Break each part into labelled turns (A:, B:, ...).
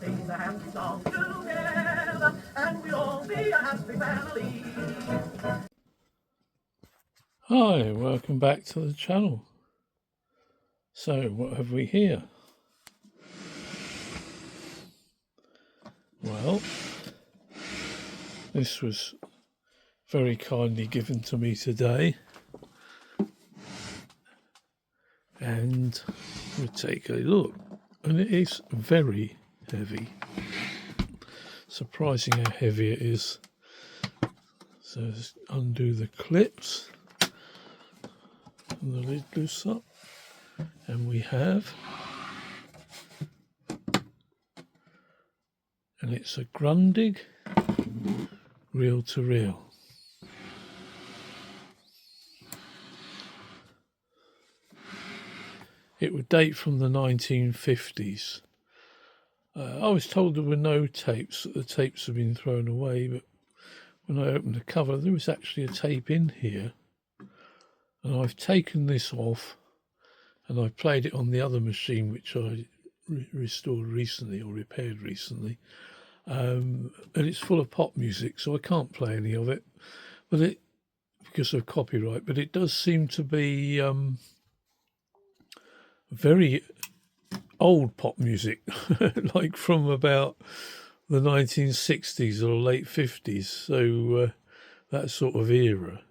A: sing a happy song together, and we'll all be a happy family.
B: Hi, welcome back to the channel. So, what have we here? Well, this was very kindly given to me today, and we'll take a look. And it is very heavy. Surprising how heavy it is. So let's undo the clips and the lid loose up, and we have, and it's a Grundig reel to reel. It would date from the 1950s. I was told there were no tapes, that the tapes have been thrown away, but when I opened the cover there was actually a tape in here, and I've taken this off and I played it on the other machine which I restored recently, or repaired recently, and it's full of pop music, so I can't play any of it, but it, because of copyright, but it does seem to be very old pop music, like from about the 1960s or late 50s, so that sort of era.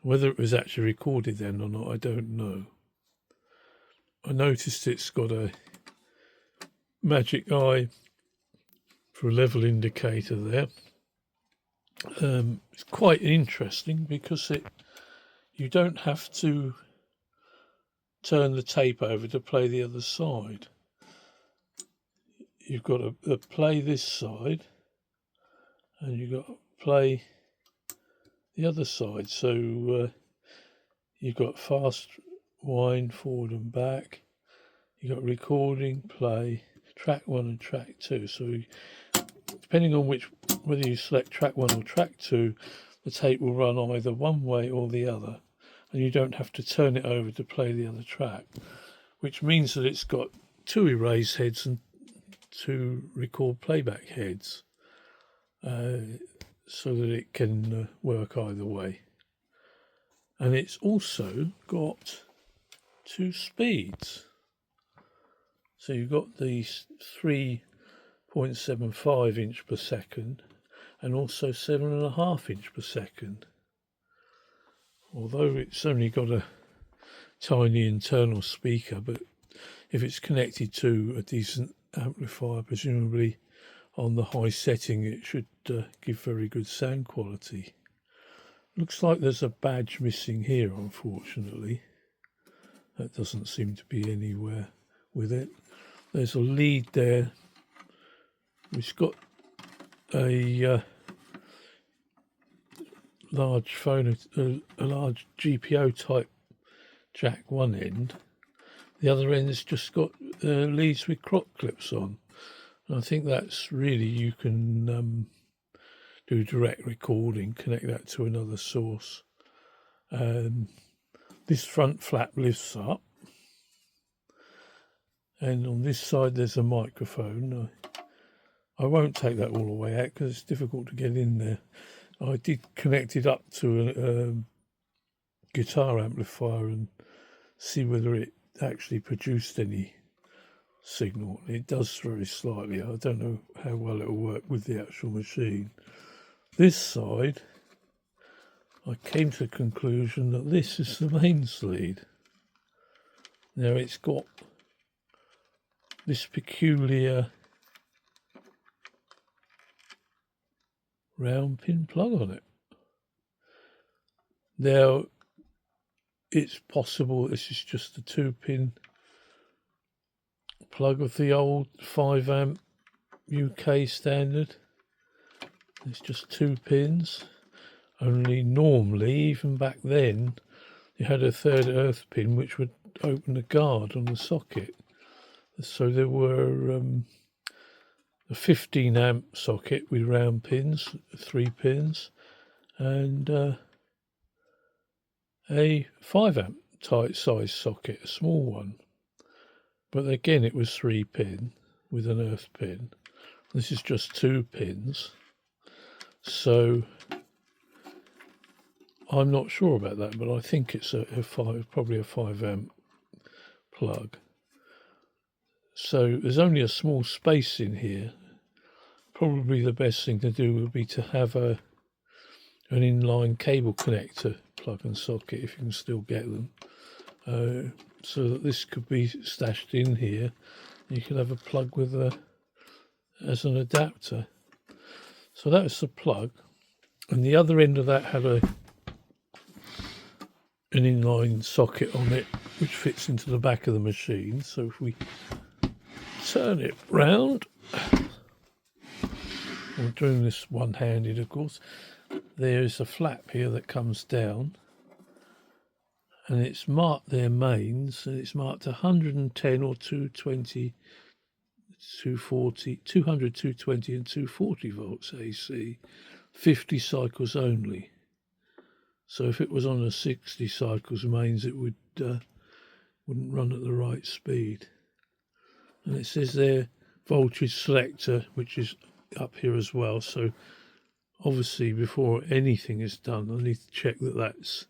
B: Whether it was actually recorded then or not, I don't know. I noticed it's got a magic eye for a level indicator there. It's quite interesting because you don't have to turn the tape over to play the other side. You've got to play this side, and you've got to play the other side. So you've got fast wind, forward and back. You've got recording, play, track 1 and track 2. So depending on whether you select track 1 or track 2, the tape will run either one way or the other, and you don't have to turn it over to play the other track, which means that it's got 2 erase heads and 2 record playback heads, so that it can work either way. And it's also got 2 speeds. So you've got these 3.75 inch per second and also 7.5 inch per second. Although it's only got a tiny internal speaker, but if it's connected to a decent amplifier, presumably on the high setting, it should give very good sound quality. Looks like there's a badge missing here, unfortunately. That doesn't seem to be anywhere with it. There's a lead there which got a large phone, a large GPO type jack one end. The other end's just got leads with crop clips on. And I think that's really, you can do direct recording, connect that to another source. This front flap lifts up, and on this side there's a microphone. I won't take that all the way out because it's difficult to get in there. I did connect it up to a guitar amplifier and see whether it actually produced any signal. It does very slightly. I don't know how well it'll work with the actual machine. This side, I came to the conclusion that this is the mains lead. Now it's got this peculiar round pin plug on it. Now it's possible this is just a 2-pin plug of the old 5 amp UK standard. It's just 2 pins. Only normally, even back then, you had a third earth pin which would open a guard on the socket. So there were a 15 amp socket with round pins, 3 pins, and a 5 amp tight size socket, a small one. But again, it was 3 pin. with an earth pin. This is just 2 pins, so I'm not sure about that, but I think it's probably a 5 amp plug. So there's only a small space in here. Probably the best thing to do would be to have an inline cable connector plug and socket, if you can still get them, so that this could be stashed in here. You could have a plug with as an adapter. So that's the plug, and the other end of that had an inline socket on it which fits into the back of the machine. So if we turn it round, I'm doing this one-handed, of course, there is a flap here that comes down, and it's marked their mains, and it's marked 110 or 220, 240, 200, 220 and 240 volts AC, 50 cycles only. So if it was on a 60 cycles mains, it wouldn't run at the right speed. And it says there voltage selector, which is up here as well. So obviously before anything is done, I need to check that that's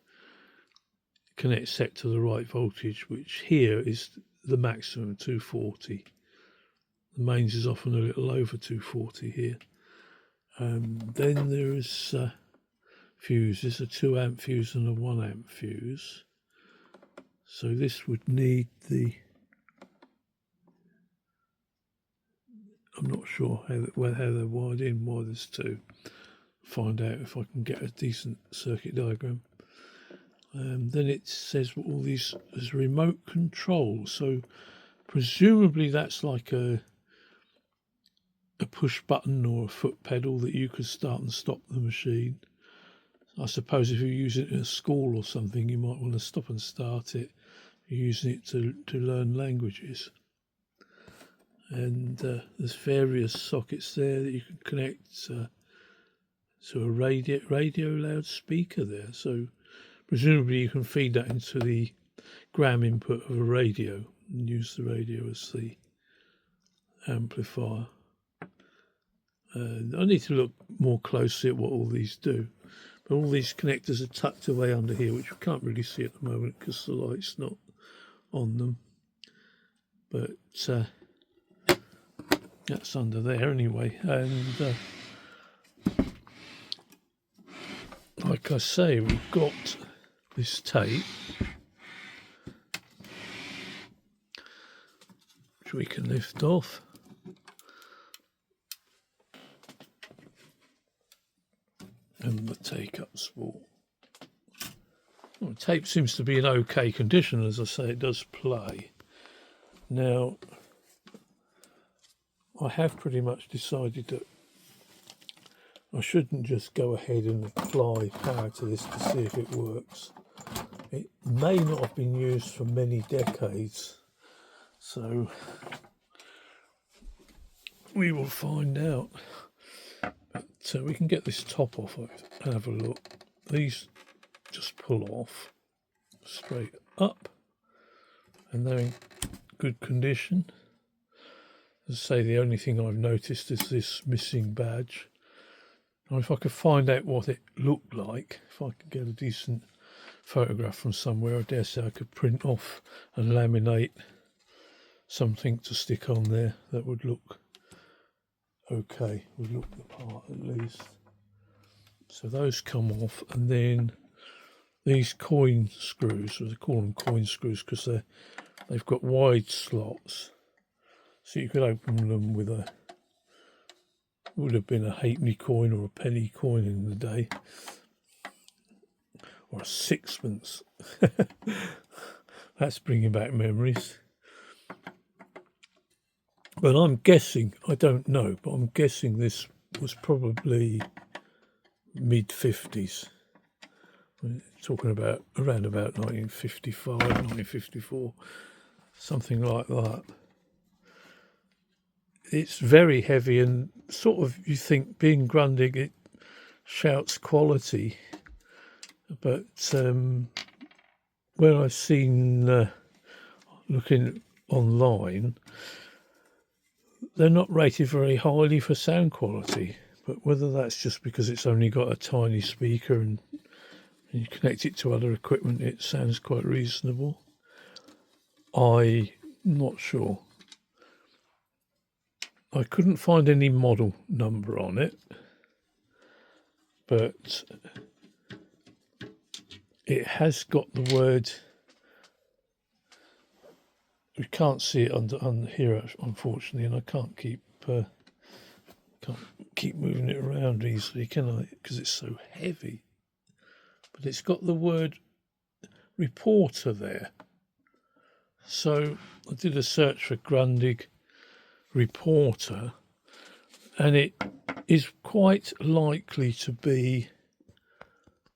B: set to the right voltage, which here is the maximum 240. The mains is often a little over 240 here. Then there is fuses, a 2 amp fuse and a 1 amp fuse. So this would need I'm not sure how they're wired in, why there's 2. Find out if I can get a decent circuit diagram. Then it says all these as remote control. So presumably that's like a push button or a foot pedal that you could start and stop the machine. I suppose if you use it in a school or something, you might want to stop and start it. You're using it to learn languages. And there's various sockets there that you can connect to a radio loudspeaker there. So presumably you can feed that into the gram input of a radio and use the radio as the amplifier. I need to look more closely at what all these do. But all these connectors are tucked away under here, which we can't really see at the moment because the light's not on them. But that's under there anyway. And like I say, we've got this tape which we can lift off. And the take-up spool. Well, the tape seems to be in okay condition. As I say, it does play. Now, I have pretty much decided that I shouldn't just go ahead and apply power to this to see if it works. It may not have been used for many decades, so we will find out. So we can get this top off and have a look. These just pull off straight up, and they're in good condition. As I say, the only thing I've noticed is this missing badge. Now, if I could find out what it looked like, if I could get a decent photograph from somewhere, I dare say I could print off and laminate something to stick on there that would look okay, would look the part at least. So those come off, and then these coin screws, or they call them coin screws because they've got wide slots, so you could open them with would have been a halfpenny coin or a penny coin in the day, or a sixpence. That's bringing back memories. But I'm guessing, I don't know, but I'm guessing this was probably mid-50s. We're talking about around about 1955, 1954, something like that. It's very heavy, and sort of, you think, being Grundig, it shouts quality. But when I've seen, looking online, they're not rated very highly for sound quality, but whether that's just because it's only got a tiny speaker and you connect it to other equipment, it sounds quite reasonable. I'm not sure. I couldn't find any model number on it, but it has got the word. We can't see it on here, unfortunately, and I can't keep moving it around easily, can I? Because it's so heavy. But it's got the word reporter there. So I did a search for Grundig reporter, and it is quite likely to be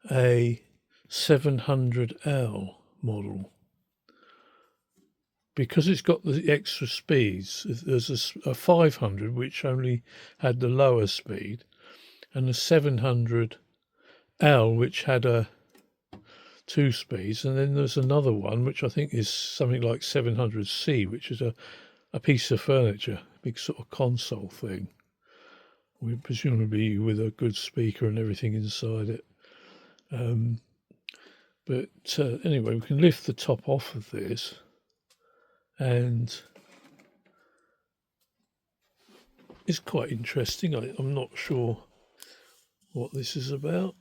B: a 700L model. Because it's got the extra speeds, there's a 500 which only had the lower speed, and a 700L which had a 2 speeds, and then there's another one which I think is something like 700C, which is a piece of furniture, a big sort of console thing, presumably with a good speaker and everything inside it. But anyway, we can lift the top off of this, and it's quite interesting. I'm not sure what this is about.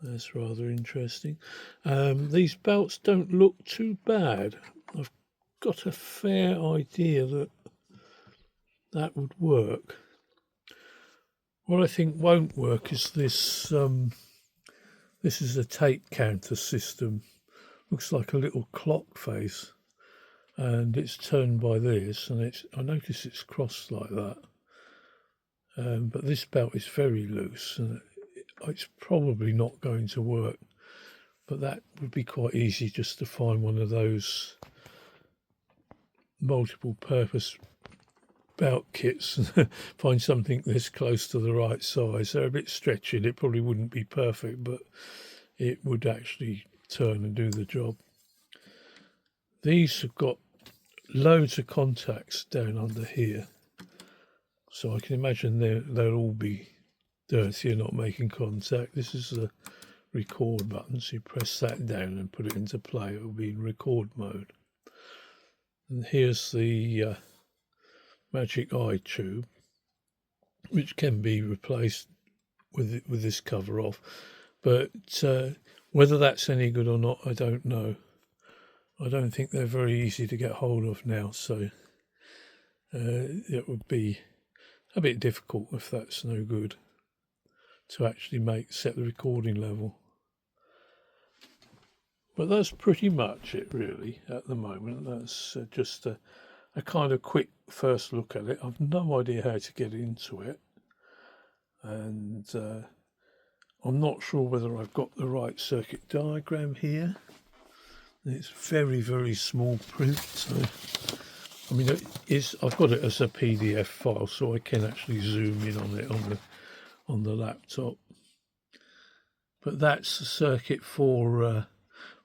B: That's rather interesting. These belts don't look too bad. I've got a fair idea that would work. What I think won't work is this. This is a tape counter system. Looks like a little clock face, and it's turned by this, and I notice it's crossed like that. But this belt is very loose, and it's probably not going to work. But that would be quite easy, just to find one of those multiple purpose belt kits and find something this close to the right size. They're a bit stretchy. It probably wouldn't be perfect, but it would actually turn and do the job. These have got loads of contacts down under here, so I can imagine they'll all be dirty and not making contact. This is the record button, so you press that down and put it into play. It will be in record mode. And here's the magic eye tube, which can be replaced with this cover off, but whether that's any good or not, I don't know. I don't think they're very easy to get hold of now, so it would be a bit difficult if that's no good to actually set the recording level. But that's pretty much it really at the moment. That's just a kind of quick first look at it. I've no idea how to get into it, and I'm not sure whether I've got the right circuit diagram here. It's very, very small print, so I mean I've got it as a PDF file, so I can actually zoom in on it on the laptop. But that's the circuit for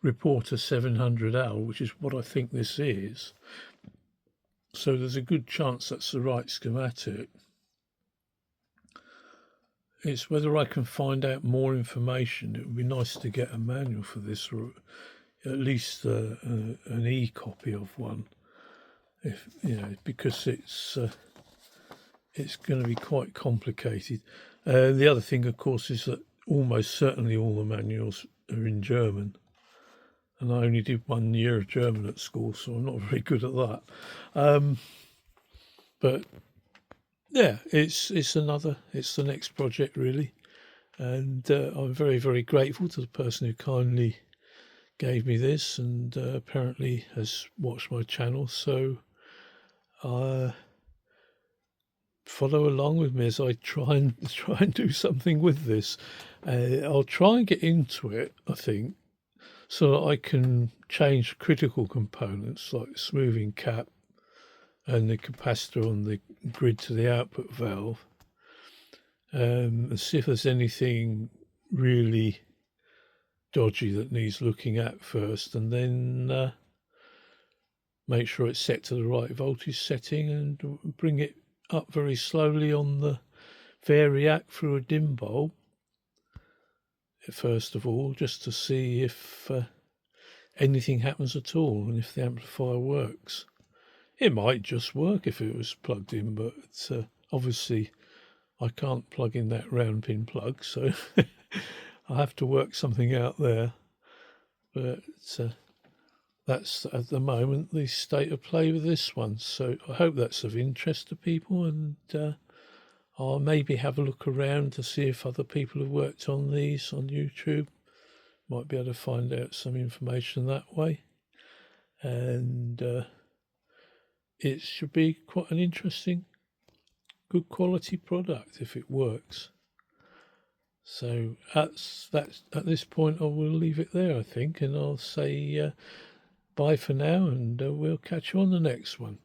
B: Reporter 700L, which is what I think this is. So there's a good chance that's the right schematic. It's whether I can find out more information. It would be nice to get a manual for this, or at least an e-copy of one, if because it's going to be quite complicated. The other thing, of course, is that almost certainly all the manuals are in German, and I only did 1 year of German at school, so I'm not very good at that. But yeah, it's the next project really, and I'm very, very grateful to the person who kindly gave me this, and apparently has watched my channel, so follow along with me as I try and do something with this. I'll try and get into it, I think, so that I can change critical components like the smoothing cap and the capacitor on the grid to the output valve, and see if there's anything really dodgy that needs looking at first, and then make sure it's set to the right voltage setting, and bring it up very slowly on the variac through a dim bulb, first of all, just to see if anything happens at all and if the amplifier works. It might just work if it was plugged in, but obviously I can't plug in that round pin plug, so I have to work something out there. But that's at the moment the state of play with this one. So I hope that's of interest to people, and I'll maybe have a look around to see if other people have worked on these on YouTube. Might be able to find out some information that way. And it should be quite an interesting, good quality product if it works. So that's at this point I will leave it there, I think, and I'll say bye for now, and we'll catch you on the next one.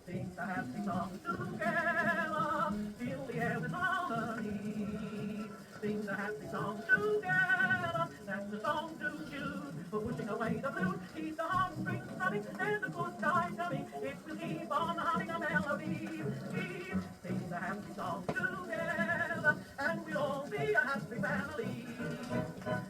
A: Sing the happy song together, fill the air with harmony. Sing the happy song together, that's the song to choose. For pushing away the blues, keep the heartstrings running, and the good times coming. It will keep on humming.